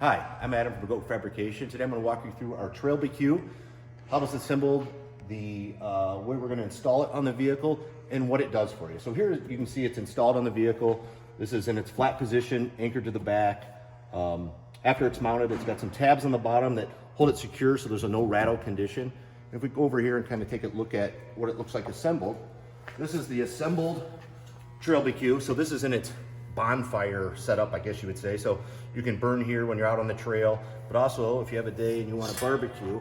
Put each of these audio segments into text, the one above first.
Hi, I'm Adam from GOAT Fabrication. Today I'm going to walk you through our TrailBQ, how it's assembled, the way we're going to install it on the vehicle, and what it does for you. So here you can see it's installed on the vehicle. This is in its flat position, anchored to the back. After it's mounted, it's got some tabs on the bottom that hold it secure so there's a no rattle condition. If we go over here and kind of take a look at what it looks like assembled, this is the assembled TrailBQ. So this is in its bonfire setup, I guess you would say. So you can burn here when you're out on the trail, but also if you have a day and you want to barbecue,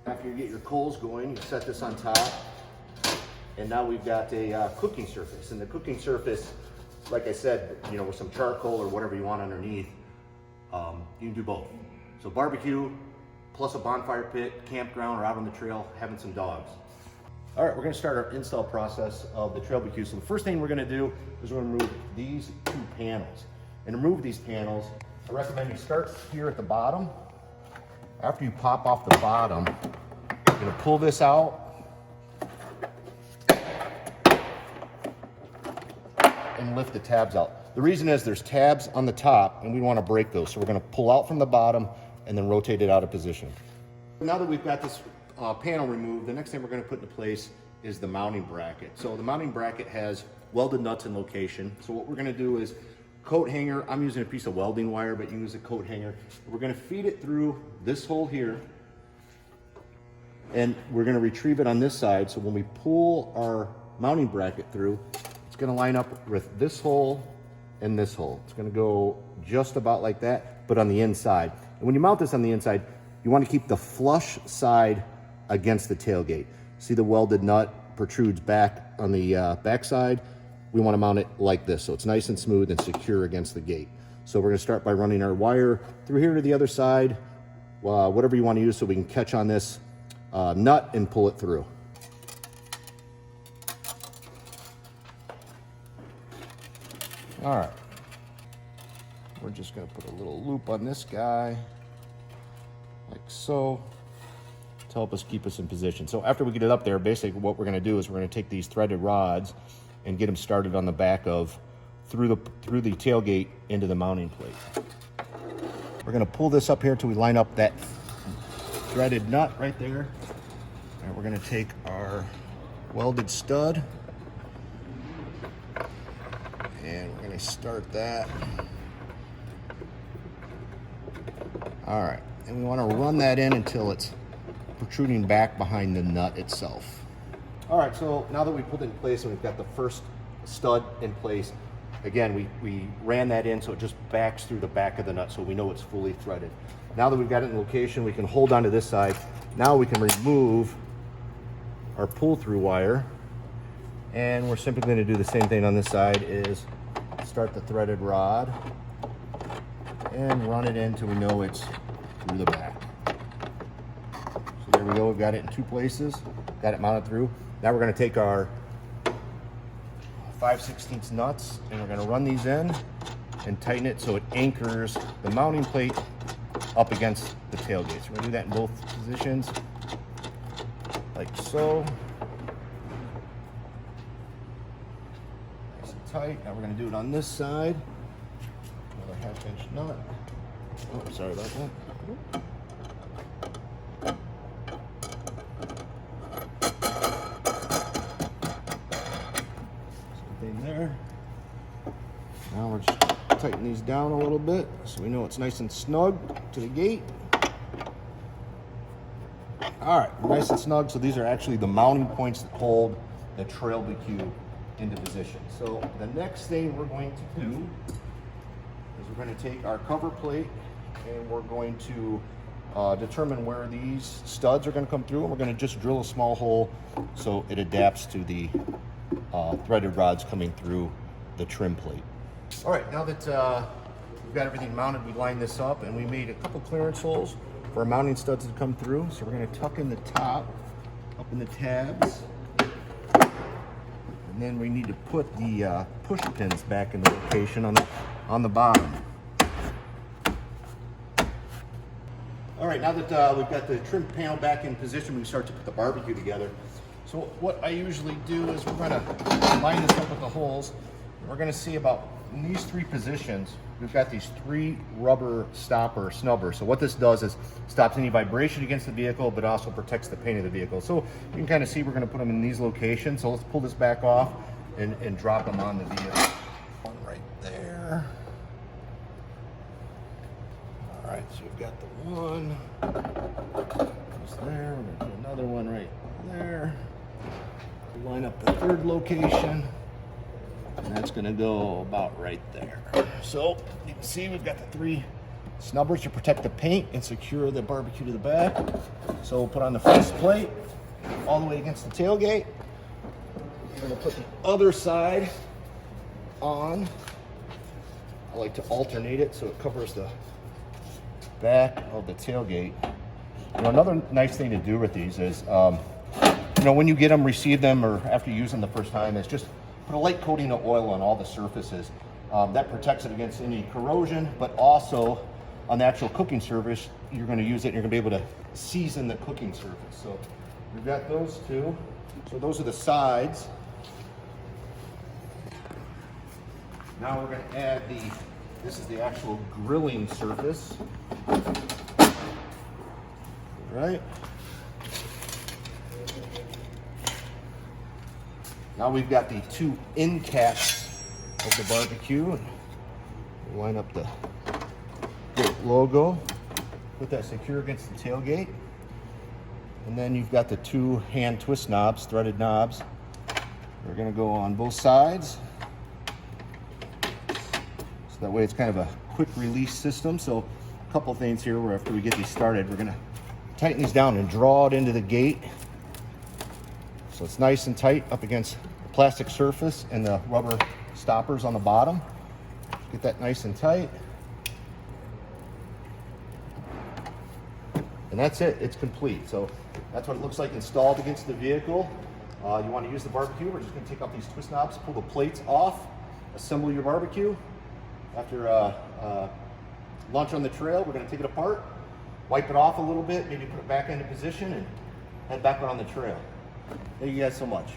after you get your coals going, you set this on top, and now we've got a cooking surface. And the cooking surface, like I said, you know, with some charcoal or whatever you want underneath, you can do both. So barbecue plus a bonfire pit, campground, or out on the trail having some dogs. All right, we're gonna start our install process of the TrailBQ. So the first thing we're gonna do is we're gonna remove these two panels. And to remove these panels, I recommend you start here at the bottom. After you pop off the bottom, you're gonna pull this out and lift the tabs out. The reason is there's tabs on the top and we wanna break those. So we're gonna pull out from the bottom and then rotate it out of position. Now that we've got this panel removed, the next thing we're going to put into place is the mounting bracket. So the mounting bracket has welded nuts in location. So what we're going to do is coat hanger. I'm using a piece of welding wire, but you can use a coat hanger. We're going to feed it through this hole here, and we're going to retrieve it on this side. So when we pull our mounting bracket through, it's going to line up with this hole and this hole. It's going to go just about like that, but on the inside. And when you mount this on the inside, you want to keep the flush side against the tailgate. See the welded nut protrudes back on the back side? We want to mount it like this, so it's nice and smooth and secure against the gate. So we're going to start by running our wire through here to the other side, whatever you want to use, so we can catch on this nut and pull it through. All right. We're just going to put a little loop on this guy, like so, to help us keep us in position. So after we get it up there, basically what we're going to do is we're going to take these threaded rods and get them started on the back of, through the tailgate into the mounting plate. We're going to pull this up here until we line up that threaded nut right there. And we're going to take our welded stud and we're going to start that. All right, and we want to run that in until it's protruding back behind the nut itself. All right, so now that we put it in place and we've got the first stud in place, again, we ran that in so it just backs through the back of the nut so we know it's fully threaded. Now that we've got it in location, we can hold onto this side. Now we can remove our pull-through wire, and we're simply going to do the same thing on this side, is start the threaded rod and run it in until we know it's through the back. So there we go, we've got it in two places, got it mounted through. Now we're going to take our 5/16 nuts and we're going to run these in and tighten it so it anchors the mounting plate up against the tailgate. So we're going to do that in both positions, like so. Nice and tight. Now we're going to do it on this side. Another 1/2 inch nut. Oh, sorry about that. Same thing there. Now we're just tightening these down a little bit so we know it's nice and snug to the gate. All right, nice and snug. So these are actually the mounting points that hold the TrailBQ into position. So the next thing we're going to do is we're going to take our cover plate and we're going to determine where these studs are going to come through, and we're going to just drill a small hole so it adapts to the threaded rods coming through the trim plate. All right, now that we've got everything mounted, we lined this up and we made a couple clearance holes for our mounting studs to come through. So we're going to tuck in the top, up in the tabs, and then we need to put the push pins back in the location on the bottom. All right, now that we've got the trim panel back in position, we can start to put the barbecue together. So what I usually do is we're going to line this up with the holes. We're going to see about in these three positions, we've got these three rubber stopper snubbers. So what this does is stops any vibration against the vehicle, but also protects the paint of the vehicle. So you can kind of see we're going to put them in these locations. So let's pull this back off and drop them on the vehicle. One right there. All right, so we've got the one just there. We're going to do another one right there. Line up the third location. And that's going to go about right there. So you can see we've got the three snubbers to protect the paint and secure the barbecue to the back. So we'll put on the face plate all the way against the tailgate. We're going to put the other side on. I like to alternate it so it covers the back of the tailgate. You know, another nice thing to do with these is, you know, when you get them, receive them, or after you use them the first time, is just put a light coating of oil on all the surfaces. That protects it against any corrosion, but also on the actual cooking surface, you're going to use it and you're going to be able to season the cooking surface. So we've got those two. So those are the sides. Now we're going to add this is the actual grilling surface. All right. Now we've got the two end caps of the barbecue. Line up the GOAT logo. Put that secure against the tailgate. And then you've got the two hand twist knobs, threaded knobs. They're going to go on both sides. So that way it's kind of a quick release system. So a couple things here where after we get these started, we're going to tighten these down and draw it into the gate. So it's nice and tight up against the plastic surface and the rubber stoppers on the bottom. Get that nice and tight. And that's it, it's complete. So that's what it looks like installed against the vehicle. You want to use the barbecue, we're just going to take out these twist knobs, pull the plates off, assemble your barbecue. After launch on the trail, we're going to take it apart, wipe it off a little bit, maybe put it back into position, and head back on the trail. Thank you guys so much.